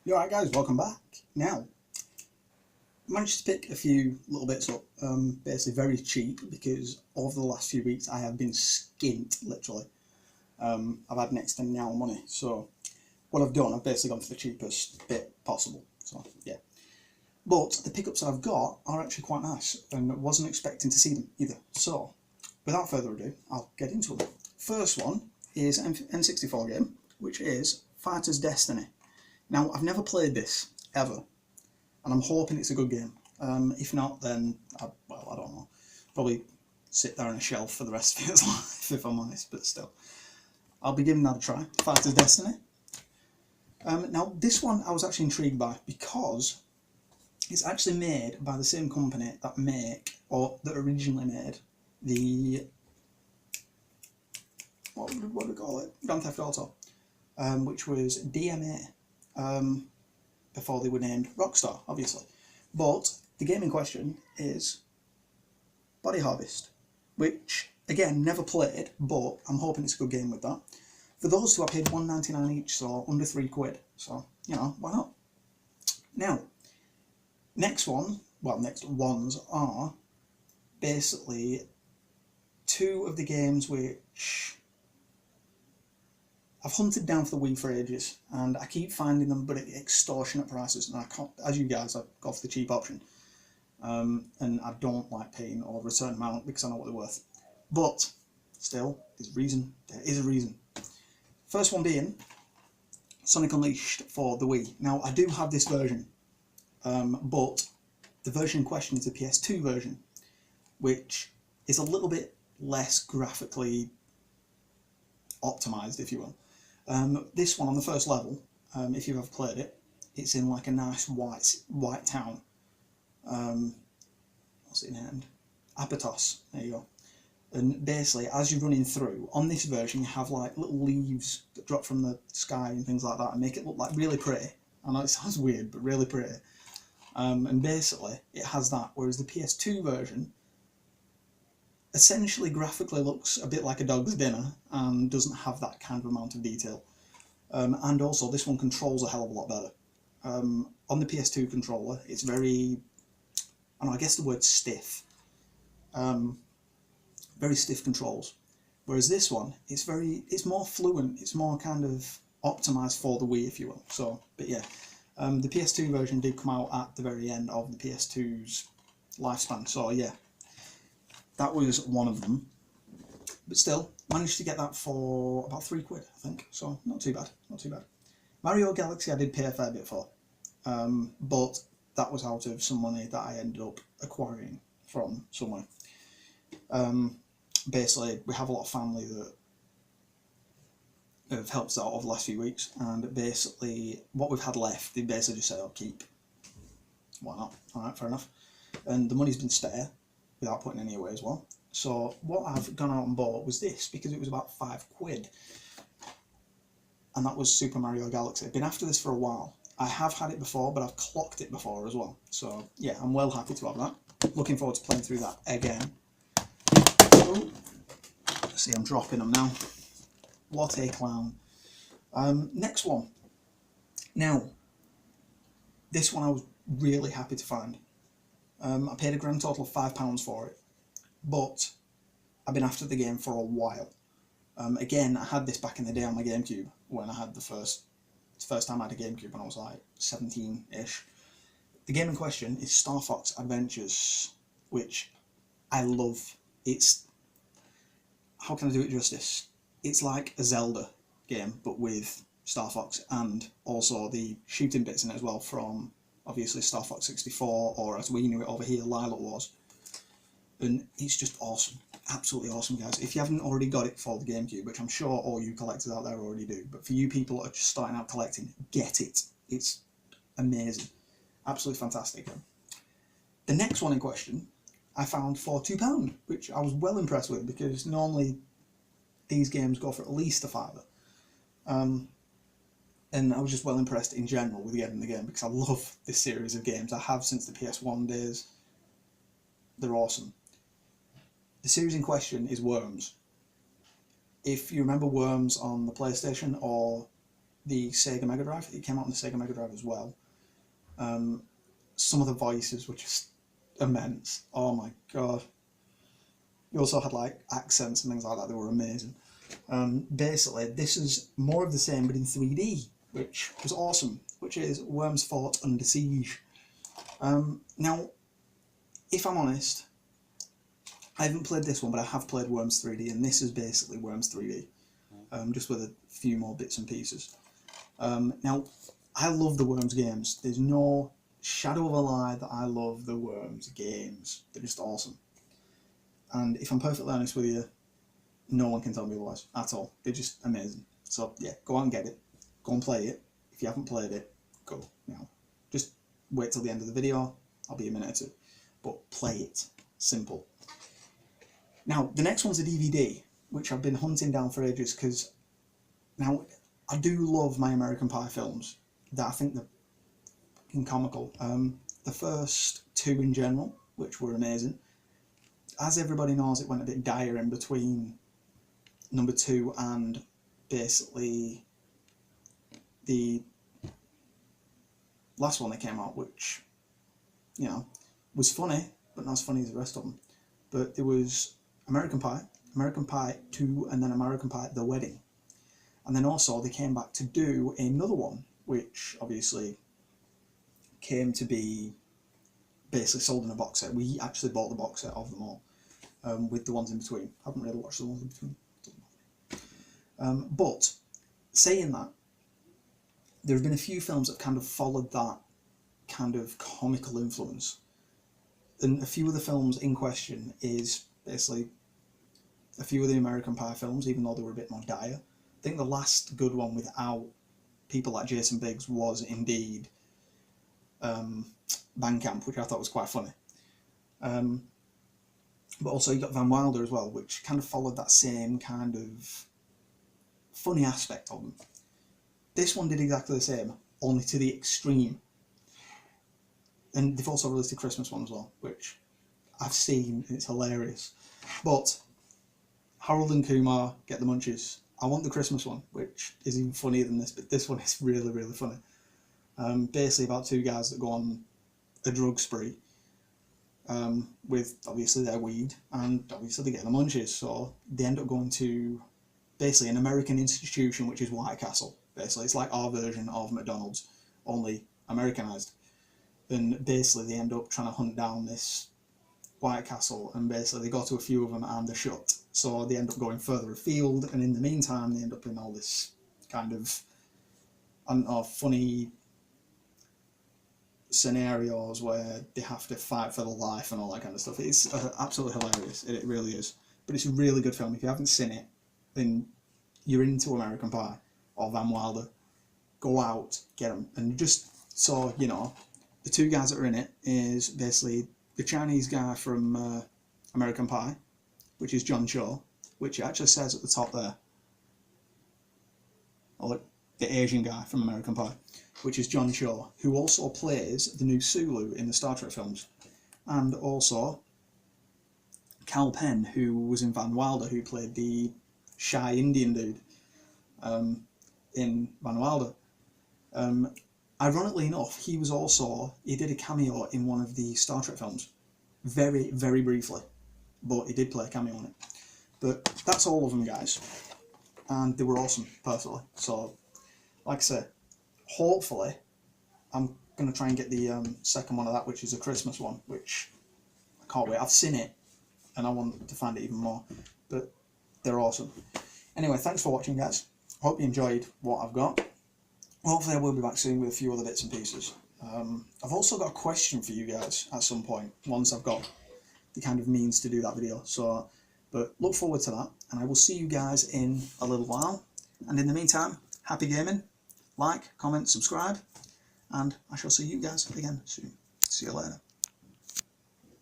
You alright guys, welcome back. Now, managed to pick a few little bits up, basically very cheap because over the last few weeks I have been skint, literally. I've had next to no money, so what I've done, I've basically gone for the cheapest bit possible, so yeah. But the pickups that I've got are actually quite nice, and wasn't expecting to see them either. So, without further ado, I'll get into them. First one is an N64 game, which is Fighter's Destiny. Now, I've never played this, ever, and I'm hoping it's a good game. If not, then, I don't know. Probably sit there on a shelf for the rest of its life, if I'm honest, but still. I'll be giving that a try. Fighter's Destiny. Now, this one I was actually intrigued by because it's actually made by the same company that that originally made the, what do we call it? Grand Theft Auto, which was DMA. Before they were named Rockstar, obviously. But the game in question is Body Harvest, which, again, never played, but I'm hoping it's a good game with that. For those two, I paid £1.99 each, so under £3. So, you know, why not? Now, next ones are basically two of the games which I've hunted down for the Wii for ages, and I keep finding them, but at extortionate prices, and I can't, as you guys, I've gone for the cheap option. And I don't like paying over a certain amount because I know what they're worth. But, still, there is a reason. First one being Sonic Unleashed for the Wii. Now, I do have this version, but the version in question is the PS2 version, which is a little bit less graphically optimised, if you will. This one on the first level, if you've ever played it, it's in like a nice white town. What's it named? Apatos. There you go. And basically, as you're running through, on this version you have like little leaves that drop from the sky and things like that and make it look like really pretty. I know it sounds weird, but really pretty. And basically, it has that, whereas the PS2 version essentially graphically looks a bit like a dog's dinner and doesn't have that kind of amount of detail. And also, this one controls a hell of a lot better. On the PS2 controller, it's very, I guess the word stiff. Very stiff controls. Whereas this one, it's more fluent, it's more kind of optimised for the Wii, if you will. So, but yeah, the PS2 version did come out at the very end of the PS2's lifespan, so yeah. That was one of them, but still managed to get that for about £3, I think. So not too bad, not too bad. Mario Galaxy I did pay a fair bit for, but that was out of some money that I ended up acquiring from somewhere. Basically, we have a lot of family that have helped us out over the last few weeks, and basically what we've had left, they basically just say, "Oh, keep." Why not? All right, fair enough. And the money's been spare, without putting any away as well. So what I've gone out and bought was this, because it was about £5, and that was Super Mario Galaxy. I've been after this for a while. I have had it before, but I've clocked it before as well. So yeah, I'm well happy to have that. Looking forward to playing through that again. Oh, see, I'm dropping them now. What a clown. Next one. Now, this one I was really happy to find. I paid a grand total of £5 for it, but I've been after the game for a while. Again, I had this back in the day on my GameCube when I had the first time I had a GameCube when I was like 17-ish. The game in question is Star Fox Adventures, which I love. It's, how can I do it justice? It's like a Zelda game, but with Star Fox, and also the shooting bits in it as well from, obviously, Star Fox 64, or as we knew it over here, Lilac Wars. And it's just awesome. Absolutely awesome, guys. If you haven't already got it for the GameCube, which I'm sure all you collectors out there already do, but for you people that are just starting out collecting, get it. It's amazing. Absolutely fantastic. The next one in question, I found for £2, which I was well impressed with, because normally these games go for at least a £5. And I was just well impressed in general with getting the game, because I love this series of games. I have since the PS1 days. They're awesome. The series in question is Worms. If you remember Worms on the PlayStation, or the Sega Mega Drive. It came out on the Sega Mega Drive as well. Some of the voices were just immense. Oh my god. You also had like accents and things like that. They were amazing. Basically, this is more of the same but in 3D, which was awesome, which is Worms Fort Under Siege. Now, if I'm honest, I haven't played this one, but I have played Worms 3D, and this is basically Worms 3D, just with a few more bits and pieces. Now, I love the Worms games. There's no shadow of a lie that I love the Worms games. They're just awesome. And if I'm perfectly honest with you, no one can tell me otherwise at all. They're just amazing. So yeah, go out and get it. Go and play it. If you haven't played it, go. You know, just wait till the end of the video. I'll be a minute or two. But play it. Simple. Now, the next one's a DVD, which I've been hunting down for ages, because now I do love my American Pie films. That I think they're fucking comical. The first two in general, which were amazing. As everybody knows, it went a bit dire in between number 2 and basically the last one that came out, which, you know, was funny, but not as funny as the rest of them. But there was American Pie 2, and then American Pie The Wedding. And then also they came back to do another one, which obviously came to be basically sold in a box set. We actually bought the box set of them all, with the ones in between. I haven't really watched the ones in between. But saying that, there have been a few films that kind of followed that kind of comical influence. And a few of the films in question is basically a few of the American Pie films, even though they were a bit more dire. I think the last good one without people like Jason Biggs was indeed Bandcamp, which I thought was quite funny. But also you got Van Wilder as well, which kind of followed that same kind of funny aspect of them. This one did exactly the same, only to the extreme. And they've also released a Christmas one as well, which I've seen, and it's hilarious. But Harold and Kumar Get the Munchies. I want the Christmas one, which is even funnier than this, but this one is really, really funny. Basically about two guys that go on a drug spree with obviously their weed, and obviously they get the munchies, so they end up going to basically an American institution, which is White Castle. Basically, it's like our version of McDonald's, only Americanized. And basically they end up trying to hunt down this White Castle, and basically they go to a few of them and they're shut. So they end up going further afield, and in the meantime they end up in all this kind of, I don't know, funny scenarios where they have to fight for their life and all that kind of stuff. It's absolutely hilarious, it really is. But it's a really good film. If you haven't seen it, then you're into American Pie or Van Wilder, go out, get them. And just so you know, the two guys that are in it is basically the Chinese guy from American Pie, which is John Cho, which it actually says at the top there, or the Asian guy from American Pie, which is John Cho, who also plays the new Sulu in the Star Trek films, and also Cal Penn, who was in Van Wilder, who played the shy Indian dude in Van Wilder. Ironically enough, he did a cameo in one of the Star Trek films, very, very briefly, but he did play a cameo on it. But that's all of them, guys, and they were awesome, personally. So, like I said, hopefully, I'm going to try and get the second one of that, which is a Christmas one, which I can't wait. I've seen it, and I want to find it even more, but they're awesome. Anyway, thanks for watching, guys. Hope you enjoyed what I've got. Hopefully I will be back soon with a few other bits and pieces. I've also got a question for you guys at some point, once I've got the kind of means to do that video. So, but look forward to that, and I will see you guys in a little while. And in the meantime, happy gaming, like, comment, subscribe, and I shall see you guys again soon. See you later.